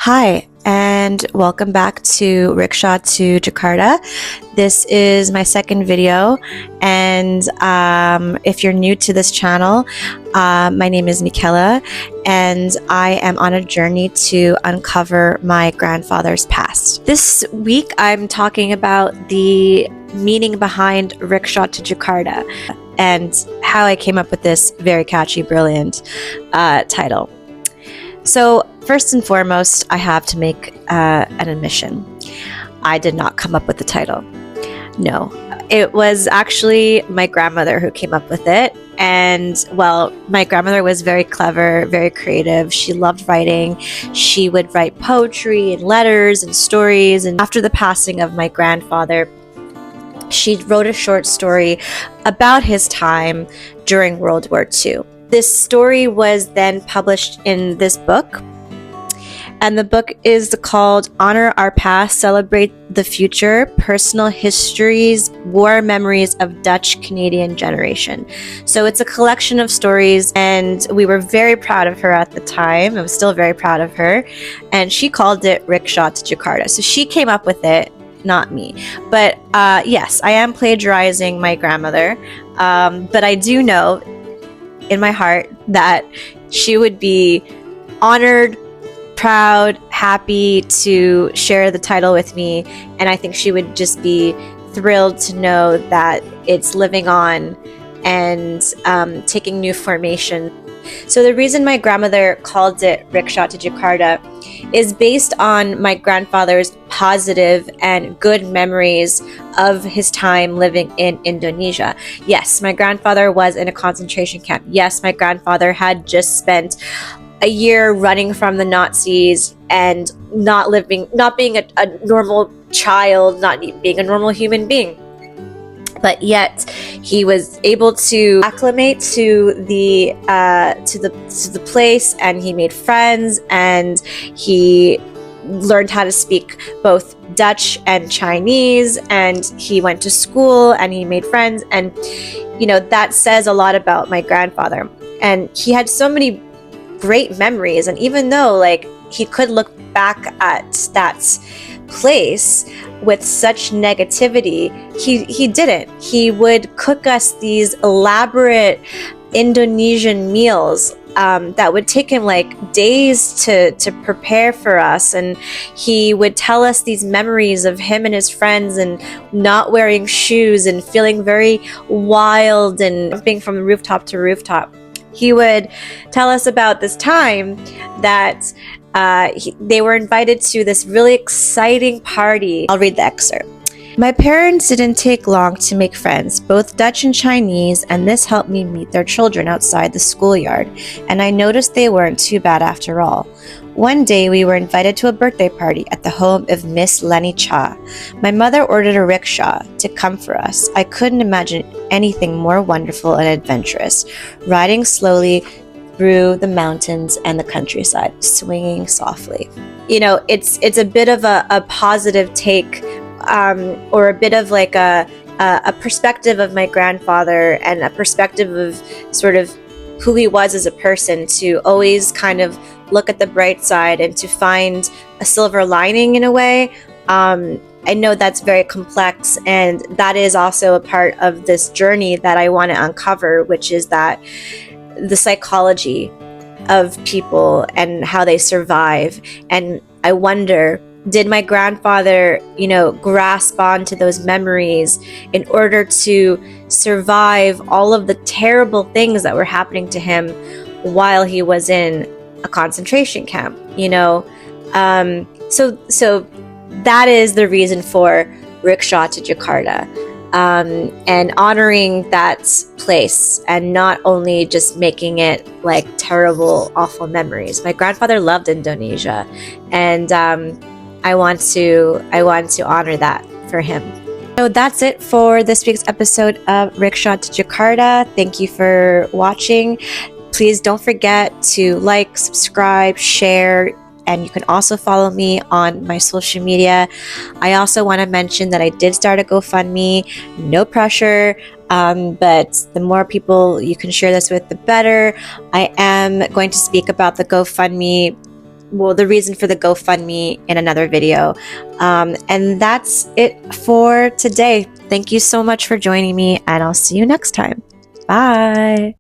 Hi, and welcome back to Rickshaw to Jakarta. This is my second video, and if you're new to this channel, my name is Michaela, and I am on a journey to uncover my grandfather's past. This week, I'm talking about the meaning behind Rickshaw to Jakarta and how I came up with this very catchy, brilliant title. So first and foremost, I have to make an admission. I did not come up with the title. No, it was actually my grandmother who came up with it. And well, my grandmother was very clever, very creative. She loved writing. She would write poetry and letters and stories. And after the passing of my grandfather, she wrote a short story about his time during World War II. This story was then published in this book, and the book is called Honor Our Past, Celebrate the Future, Personal Histories, War Memories of Dutch-Canadian Generation. So it's a collection of stories, and we were very proud of her at the time. I was still very proud of her, and she called it Rickshaw to Jakarta. So she came up with it, not me. But yes, I am plagiarizing my grandmother, but I do know in my heart that she would be honored, proud, happy to share the title with me, and I think she would just be thrilled to know that it's living on and taking new formation. So the reason my grandmother called it Rickshaw to Jakarta is based on my grandfather's positive and good memories of his time living in Indonesia. Yes, my grandfather was in a concentration camp. Yes, my grandfather had just spent a year running from the Nazis and not being a normal child, not being a normal human being. But yet he was able to acclimate to the place, and he made friends, and he learned how to speak both Dutch and Chinese, and he went to school and he made friends, and you know, that says a lot about my grandfather. And he had so many great memories, and even though like he could look back at that place with such negativity, he didn't. He would cook us these elaborate Indonesian meals that would take him like days to prepare for us, and he would tell us these memories of him and his friends and not wearing shoes and feeling very wild and jumping from rooftop to rooftop. He would tell us about this time that they were invited to this really exciting party. I'll read the excerpt. My parents didn't take long to make friends, both Dutch and Chinese, and this helped me meet their children outside the schoolyard, and I noticed they weren't too bad after all. One day, we were invited to a birthday party at the home of Miss Lenny Cha. My mother ordered a rickshaw to come for us. I couldn't imagine anything more wonderful and adventurous, riding slowly through the mountains and the countryside, swinging softly. You know, it's a bit of a positive take, or a bit of like a perspective of my grandfather, and a perspective of sort of who he was as a person, to always kind of look at the bright side and to find a silver lining in a way. I know that's very complex, and that is also a part of this journey that I want to uncover, which is that the psychology of people and how they survive. And I wonder, did my grandfather, you know, grasp onto those memories in order to survive all of the terrible things that were happening to him while he was in a concentration camp, you know? So that is the reason for Rickshaw to Jakarta. And honoring that place, and not only just making it like terrible, awful memories. My grandfather loved Indonesia, and I want to honor that for him. So that's it for this week's episode of Rickshaw to Jakarta. Thank you for watching. Please don't forget to like, subscribe, share, and you can also follow me on my social media. I also want to mention that I did start a GoFundMe. No pressure, but the more people you can share this with, the better. I am going to speak about the GoFundMe well, the reason for the GoFundMe in another video. And that's it for today. Thank you so much for joining me, and I'll see you next time. Bye.